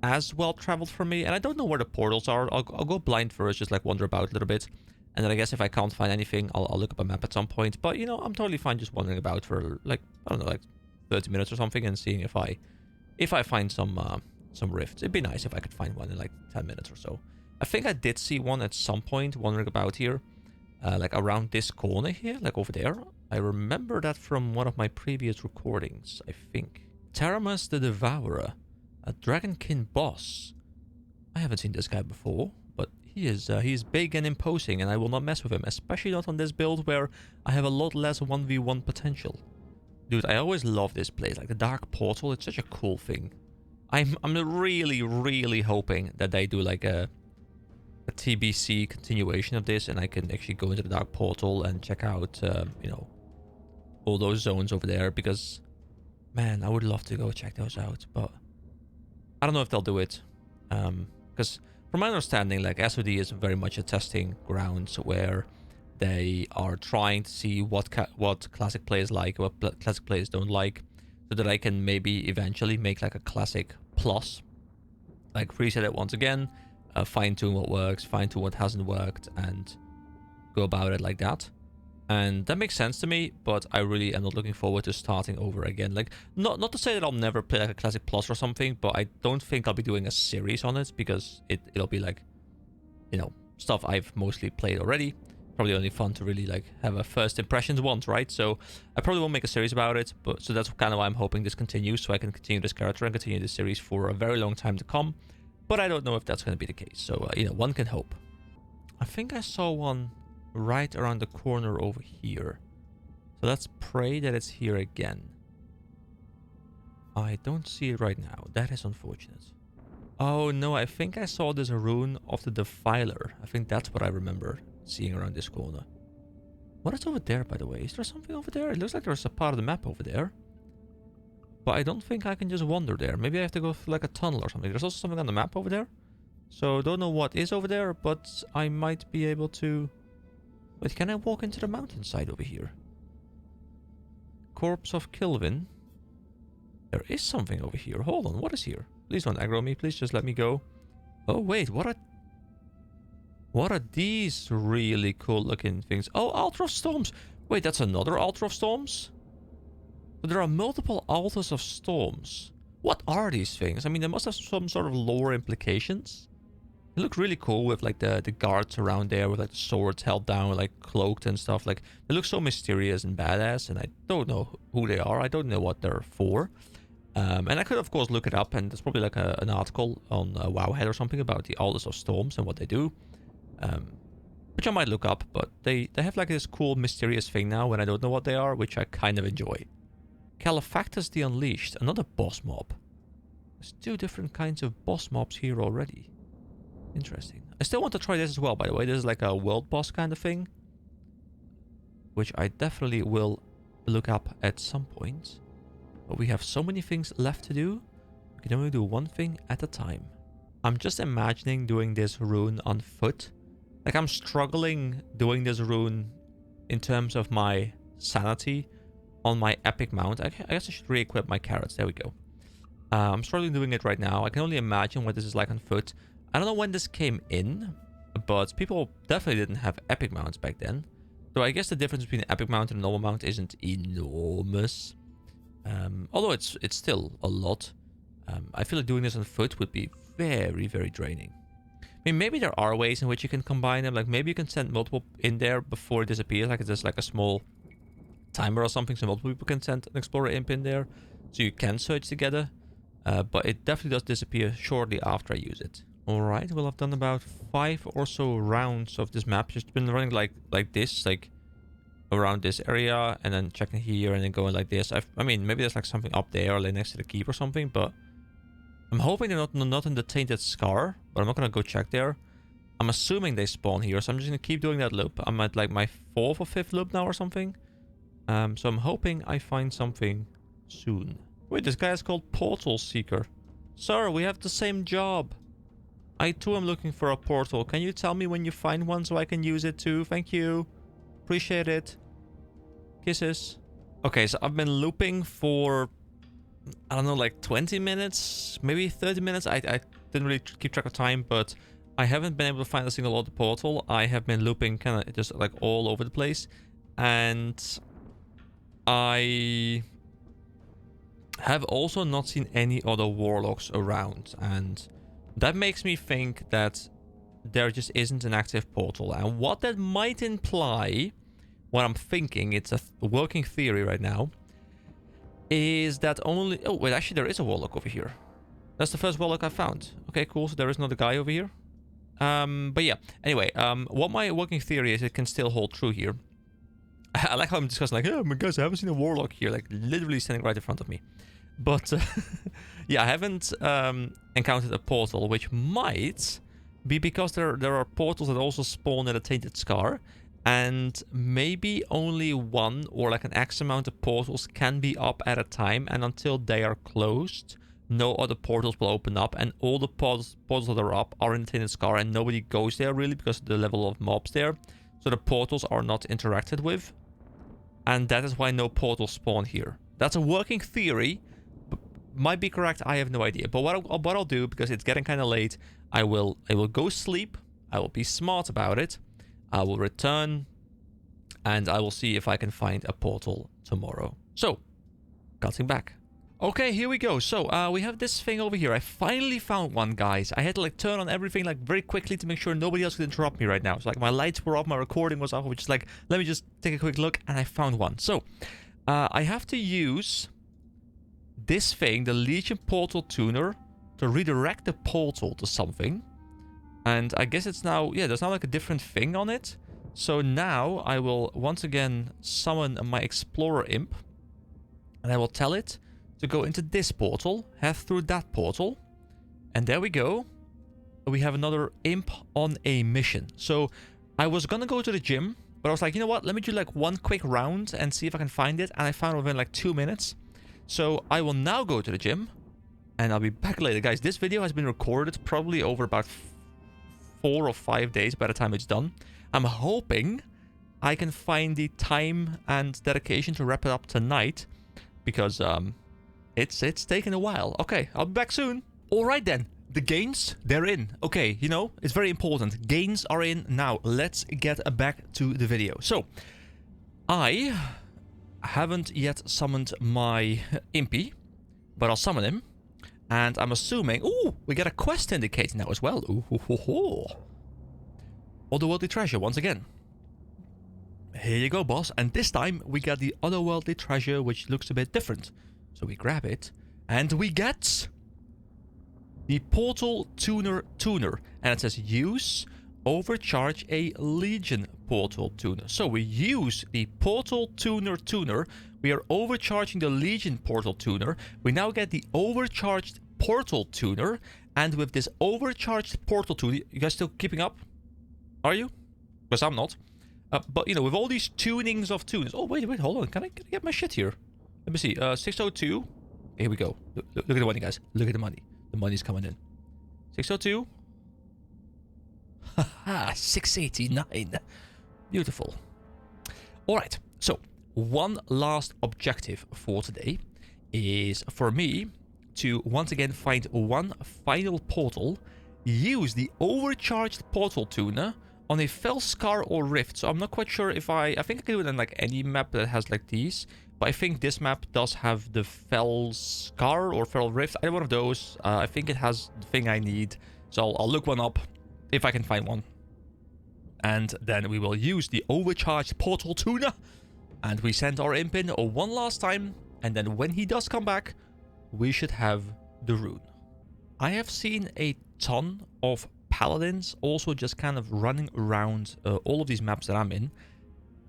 as well traveled for me. And I don't know where the portals are. I'll go blind first, just like wander about a little bit. And then I guess if I can't find anything, I'll look up a map at some point. But, you know, I'm totally fine just wandering about for, like, I don't know, like 30 minutes or something, and seeing if I find some rifts. It'd be nice if I could find one in like 10 minutes or so. I think I did see one at some point wandering about here. Like around this corner here, like over there. I remember that from one of my previous recordings, I think. Taramas the Devourer, a Dragonkin boss. I haven't seen this guy before, but he's big and imposing, and I will not mess with him, especially not on this build where I have a lot less 1v1 potential. Dude, I always love this place, like the Dark Portal. It's such a cool thing. I'm really, really hoping that they do like a TBC continuation of this, and I can actually go into the Dark Portal and check out, you know, all those zones over there, because, man, I would love to go check those out, but I don't know if they'll do it, because from my understanding, like, SOD is very much a testing ground where they are trying to see what classic players like, what classic players don't like, so that I can maybe eventually make like a classic plus, like reset it once again, fine-tune what works, fine-tune what hasn't worked, and go about it like that. And that makes sense to me, but I really am not looking forward to starting over again. Like, not to say that I'll never play like a Classic Plus or something, but I don't think I'll be doing a series on it, because it'll be like, you know, stuff I've mostly played already. Probably only fun to really like have a first impressions once, right? So I probably won't make a series about it, but so that's kind of why I'm hoping this continues, so I can continue this character and continue this series for a very long time to come. But I don't know if that's going to be the case, so you know, one can hope. I think I saw one right around the corner over here, so let's pray that it's here again. I don't see it right now. That is unfortunate. Oh no, I think I saw this rune of the Defiler. I think that's what I remember seeing around this corner. What is over there, by the way? Is there something over there? It looks like there's a part of the map over there, but I don't think I can just wander there. Maybe I have to go through like a tunnel or something. There's also something on the map over there, so don't know what is over there, but I might be able to... Wait, can I walk into the mountainside over here? Corpse of Kilvin. There is something over here. Hold on, what is here? Please don't aggro me, please just let me go. Oh wait, what are these really cool looking things? Oh, Altar of Storms. Wait, that's another Altar of Storms? So there are multiple Altars of Storms. What are these things? I mean, they must have some sort of lore implications. They look really cool with like the guards around there with like the swords held down, like cloaked and stuff. Like, they look so mysterious and badass, and I don't know who they are. I don't know what they're for. And I could of course look it up, and there's probably like an article on Wowhead or something about the Altars of Storms and what they do. But which I might look up, but they have like this cool mysterious thing now when I don't know what they are, which I kind of enjoy. Califactus the Unleashed, another boss mob. There's 2 different kinds of boss mobs here already. Interesting. I still want to try this as well, by the way. This is like a world boss kind of thing, which I definitely will look up at some point. But we have so many things left to do. We can only do one thing at a time. I'm just imagining doing this rune on foot. Like, I'm struggling doing this rune in terms of my sanity on my epic mount. I guess I should re-equip my carrots. There we go. I'm struggling doing it right now. I can only imagine what this is like on foot. I don't know when this came in, but people definitely didn't have epic mounts back then. So I guess the difference between an epic mount and a normal mount isn't enormous. Although it's still a lot. I feel like doing this on foot would be very, very draining. I mean, maybe there are ways in which you can combine them. Like, maybe you can send multiple in there before it disappears. Like, it's just like a small timer or something, so multiple people can send an Explorer Imp in there. So you can search together. But it definitely does disappear shortly after I use it. Alright, well, I've done about 5 or so rounds of this map. Just been running like this, like around this area, and then checking here, and then going like this. I mean, maybe there's like something up there, or like next to the keep or something, but I'm hoping they're not in the Tainted Scar, but I'm not gonna go check there. I'm assuming they spawn here, so I'm just gonna keep doing that loop. I'm at like my 4th or 5th loop now or something. So I'm hoping I find something soon. Wait, this guy is called Portal Seeker. Sir, we have the same job. I too am looking for a portal. Can you tell me when you find one so I can use it too? Thank you. Appreciate it. Kisses. Okay, so I've been looping for, I don't know, like 20 minutes, maybe 30 minutes. I didn't really keep track of time, but I haven't been able to find a single other portal. I have been looping kind of just like all over the place. And I have also not seen any other warlocks around, and that makes me think that there just isn't an active portal. And what that might imply, what I'm thinking, it's a working theory right now, is that only... Oh, wait, actually there is a warlock over here. That's the first warlock I found. Okay, cool, so there is another guy over here. But yeah, anyway, what my working theory is, it can still hold true here. I like how I'm discussing, like, oh my gosh, I haven't seen a warlock here, like literally standing right in front of me. But yeah, I haven't encountered a portal, which might be because there are portals that also spawn at a Tainted Scar, and maybe only one or like an X amount of portals can be up at a time, and until they are closed, no other portals will open up, and all the portals that are up are in the Tainted Scar, and nobody goes there really because of the level of mobs there. So the portals are not interacted with, and that is why no portals spawn here. That's a working theory. Might be correct, I have no idea. But what I'll do, because it's getting kind of late, I will go sleep. I will be smart about it. I will return, and I will see if I can find a portal tomorrow. So, cutting back. Okay, here we go. So, we have this thing over here. I finally found one, guys. I had to like turn on everything like very quickly to make sure nobody else could interrupt me right now. So like my lights were off, my recording was off, which is like, let me just take a quick look, and I found one. So, I have to use this thing, the Legion Portal Tuner, to redirect the portal to something. And I guess it's now, yeah, there's now like a different thing on it. So now I will once again summon my Explorer Imp, and I will tell it to go into this portal, head through that portal, and there we go. We have another imp on a mission. So I was gonna go to the gym, but I was like, you know what, let me do like one quick round and see if I can find it, and I found it within like 2 minutes. So I will now go to the gym, and I'll be back later. Guys, this video has been recorded probably over about 4 or 5 days by the time it's done. I'm hoping I can find the time and dedication to wrap it up tonight, because it's taken a while. Okay, I'll be back soon. Alright then, the gains, they're in. Okay, you know, it's very important. Gains are in. Now, let's get back to the video. So, I haven't yet summoned my Impy, but I'll summon him. And I'm assuming... Ooh, we get a quest indicator now as well. Ooh, ho, ho, ho. Otherworldly treasure once again. Here you go, boss. And this time we get the otherworldly treasure, which looks a bit different. So we grab it, and we get the Portal Tuner. And it says use overcharge a Legion portal tuner. So we use the portal tuner. We are overcharging the Legion portal tuner. We now get the overcharged portal tuner. And with this overcharged portal tuner, you guys still keeping up? Are you? Because I'm not. But, you know, with all these tunings of tunes... Oh, wait, hold on. Can I get my shit here? Let me see. 602. Here we go. Look at the money, guys. Look at the money. The money's coming in. 602. Haha, 689. Beautiful. Alright, so one last objective for today is for me to once again find one final portal, use the overcharged portal tuner on a fell scar or rift. So I'm not quite sure if I think I can do it on like any map that has like these, but I think this map does have the fell scar or fell rift. Either one of those. I think it has the thing I need, so I'll look one up if I can find one. And then we will use the overcharged portal tuner. And we send our imp in one last time. And then when he does come back, we should have the rune. I have seen a ton of paladins also just kind of running around all of these maps that I'm in.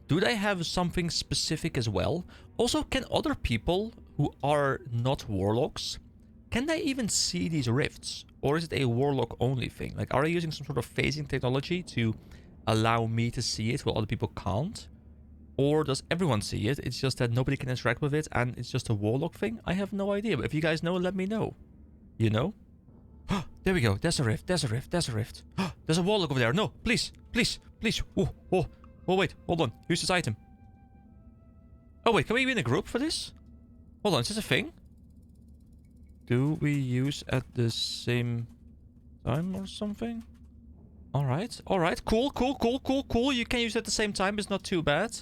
Do they have something specific as well? Also, can other people who are not warlocks, can they even see these rifts? Or is it a warlock only thing? Like, are they using some sort of phasing technology to allow me to see it while other people can't? Or does everyone see it? It's just that nobody can interact with it and it's just a warlock thing? I have no idea. But if you guys know, let me know. You know? There we go. There's a rift. There's a rift. There's a rift. There's a warlock over there. No, please. Please. Please. Oh, wait. Hold on. Use this item. Oh, wait. Can we be in a group for this? Hold on. Is this a thing? Do we use at the same time or something? Alright. Cool. You can use it at the same time. It's not too bad.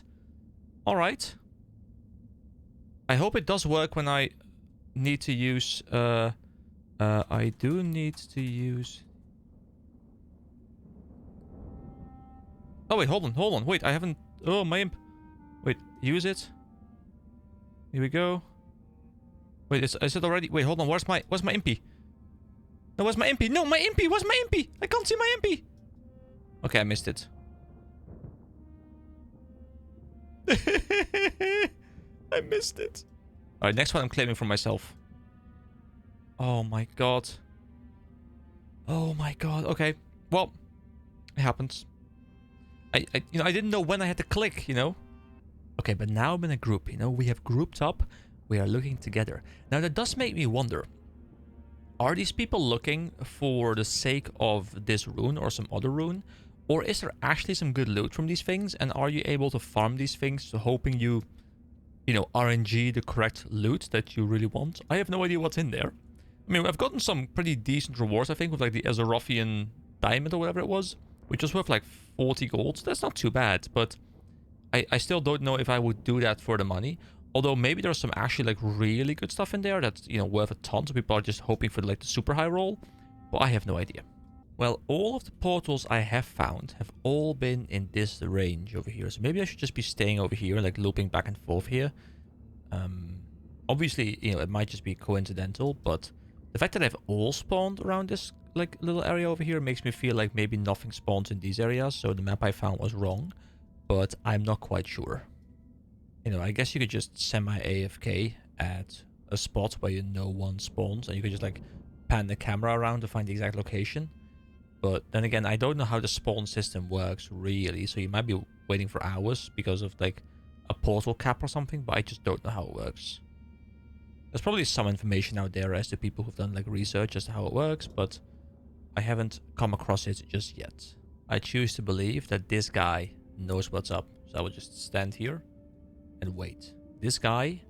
Alright. I hope it does work when I need to use... I do need to use... Oh, wait. Hold on. Wait, I haven't... Oh, my imp. Wait, use it. Here we go. Wait, is it already... Wait, hold on. Where's my impy? No, where's my impy? No, my impy! Where's my impy? I can't see my impy! Okay, I missed it. I missed it. Alright, next one I'm claiming for myself. Oh my god. Oh my god. Okay. Well, it happens. I didn't know when I had to click, you know? Okay, but now I'm in a group, you know? We have grouped up. We are looking together. Now, that does make me wonder. Are these people looking for the sake of this rune or some other rune? Or is there actually some good loot from these things? And are you able to farm these things, hoping you know, RNG the correct loot that you really want? I have no idea what's in there. I mean, I've gotten some pretty decent rewards, I think, with like the Azerothian diamond or whatever it was, which was worth like 40 gold. That's not too bad, but I still don't know if I would do that for the money. Although maybe there's some actually like really good stuff in there that's, you know, worth a ton. So people are just hoping for like the super high roll. But I have no idea. Well, all of the portals I have found have all been in this range over here. So maybe I should just be staying over here, like looping back and forth here. Obviously, you know, it might just be coincidental, but the fact that I've all spawned around this like little area over here makes me feel like maybe nothing spawns in these areas. So the map I found was wrong, but I'm not quite sure. You know, I guess you could just semi-AFK at a spot where you know one spawns, and you could just like pan the camera around to find the exact location. But then again, I don't know how the spawn system works really, so you might be waiting for hours because of like a portal cap or something, but I just don't know how it works. There's probably some information out there as to people who've done like research as to how it works, but I haven't come across it just yet. I choose to believe that this guy knows what's up, so I will just stand here and wait. This guy,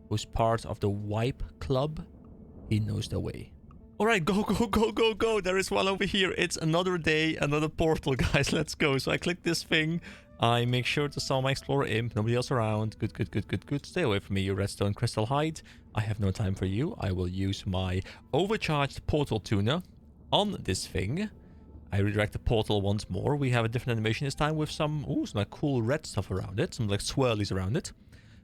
who's part of the Wipe Club, he knows the way. Alright, go. There is one over here. It's another day, another portal, guys. Let's go. So I click this thing. I make sure to summon my Explorer Imp. Nobody else around. Good. Stay away from me, you Redstone Crystal Hide. I have no time for you. I will use my overcharged portal tuner on this thing. I redirect the portal once more. We have a different animation this time with some like cool red stuff around it. Some like swirlies around it.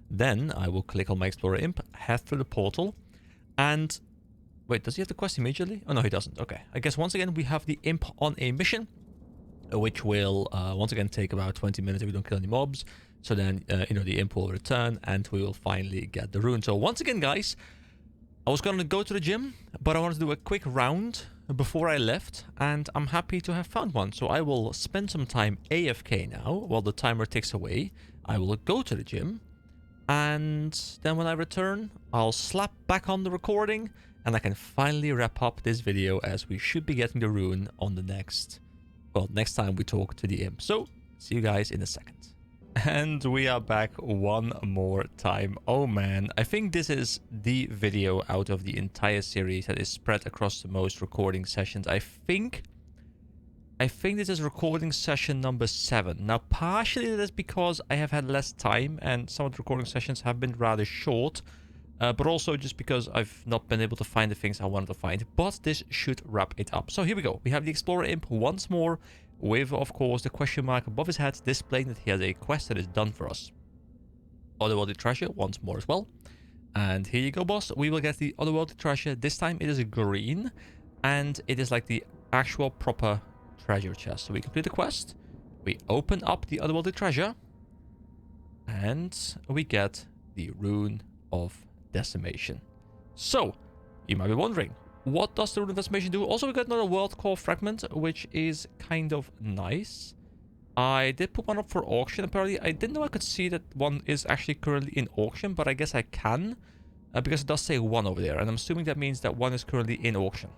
Then I will click on my Explorer Imp, head through the portal, and... Wait, does he have the quest immediately? Oh, no, he doesn't. Okay. I guess once again, we have the imp on a mission. which will once again take about 20 minutes if we don't kill any mobs. So then, you know, the imp will return and we will finally get the rune. So once again, guys, I was going to go to the gym, but I wanted to do a quick round before I left, and I'm happy to have found one. So I will spend some time AFK now while the timer ticks away. I will go to the gym, and then when I return, I'll slap back on the recording, and I can finally wrap up this video as we should be getting the rune on the next time we talk to the imp. So, see you guys in a second. And we are back one more time. Oh man, I think this is the video out of the entire series that is spread across the most recording sessions. I think this is recording session number 7. Now, partially that's because I have had less time and some of the recording sessions have been rather short. But also just because I've not been able to find the things I wanted to find. But this should wrap it up. So here we go. We have the Explorer Imp once more, with, of course, the question mark above his head, displaying that he has a quest that is done for us. Otherworldly treasure once more as well. And here you go, boss. We will get the Otherworldly treasure. This time it is a green, and it is like the actual proper treasure chest. So we complete the quest. We open up the Otherworldly treasure, and we get the Rune of Decimation. So, you might be wondering, what does the Rune of Decimation do? Also, we got another World Core fragment, which is kind of nice. I did put one up for auction, apparently. I didn't know I could see that one is actually currently in auction, but I guess I can, because it does say 1 over there, and I'm assuming that means that 1 is currently in auction.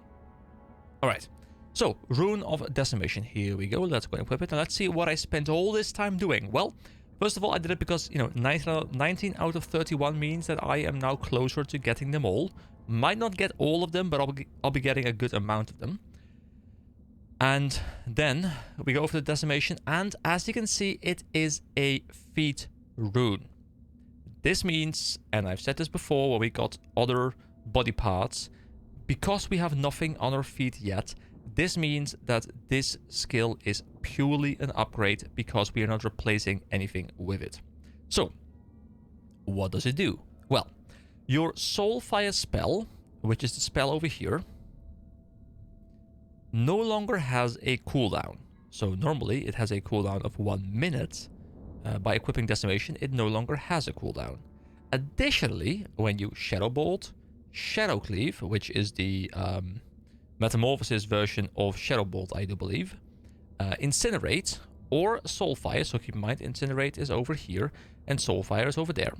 Alright, so, Rune of Decimation. Here we go. Let's go and equip it, and let's see what I spent all this time doing. Well, first of all, I did it because, you know, 19 out of 31 means that I am now closer to getting them all. Might not get all of them, but I'll be getting a good amount of them. And then we go for the Decimation, and as you can see, it is a feat rune. This means, and I've said this before when we got other body parts, because we have nothing on our feet yet, this means that this skill is purely an upgrade because we are not replacing anything with it. So, what does it do? Well, your Soulfire spell, which is the spell over here, no longer has a cooldown. So normally it has a cooldown of 1 minute. By equipping Decimation, it no longer has a cooldown. Additionally, when you Shadow Bolt, Shadow Cleave, which is the Metamorphosis version of Shadow Bolt, I do believe, Incinerate, or Soulfire, so keep in mind, Incinerate is over here, and Soulfire is over there.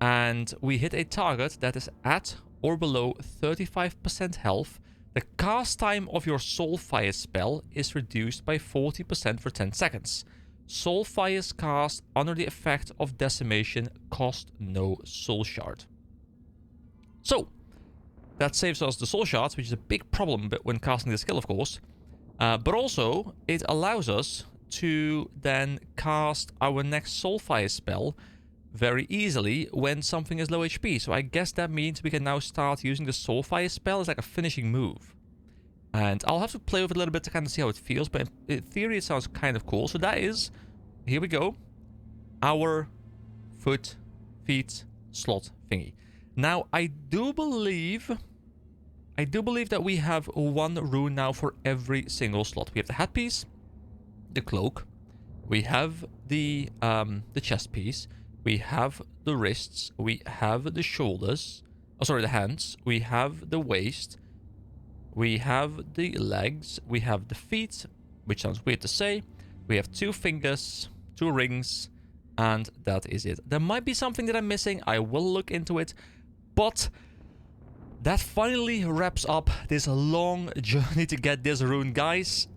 And we hit a target that is at or below 35% health, the cast time of your Soulfire spell is reduced by 40% for 10 seconds. Soulfire's cast under the effect of Decimation cost no Soul Shard. So, that saves us the Soul Shards, which is a big problem when casting the skill, of course. But also, it allows us to then cast our next Soulfire spell very easily when something is low HP. So I guess that means we can now start using the Soulfire spell as like a finishing move. And I'll have to play with it a little bit to kind of see how it feels, but in theory it sounds kind of cool. So that is, here we go, our feet slot thingy. Now, I do believe that we have 1 rune now for every single slot. We have the hat piece, the cloak, we have the chest piece, we have the wrists, we have the shoulders, the hands, we have the waist, we have the legs, we have the feet, which sounds weird to say, we have 2 fingers, 2 rings, and that is it. There might be something that I'm missing, I will look into it, but that finally wraps up this long journey to get this rune. Guys,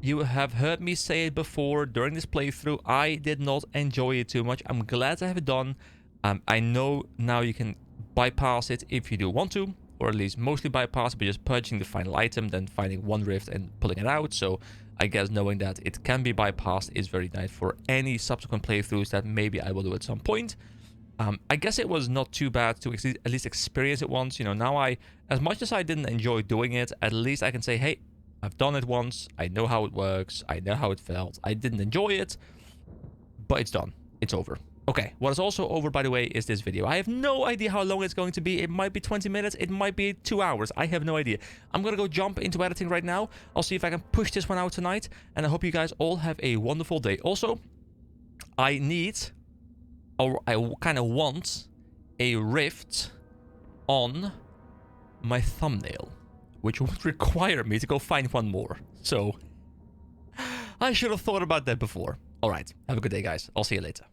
you have heard me say it before during this playthrough, I did not enjoy it too much. I'm glad I have it done. I know now you can bypass it if you do want to, or at least mostly bypass it by just purchasing the final item, then finding 1 rift and pulling it out. So I guess knowing that it can be bypassed is very nice for any subsequent playthroughs that maybe I will do at some point. I guess it was not too bad to at least experience it once. You know, now as much as I didn't enjoy doing it, at least I can say, hey, I've done it once, I know how it works, I know how it felt, I didn't enjoy it, but it's done, it's over. Okay, what is also over, by the way, is this video. I have no idea how long it's going to be. It might be 20 minutes. It might be 2 hours. I have no idea. I'm going to go jump into editing right now. I'll see if I can push this one out tonight. And I hope you guys all have a wonderful day. Also, I need, or I kind of want, a rift on my thumbnail, which would require me to go find one more. So, I should have thought about that before. All right, have a good day, guys. I'll see you later.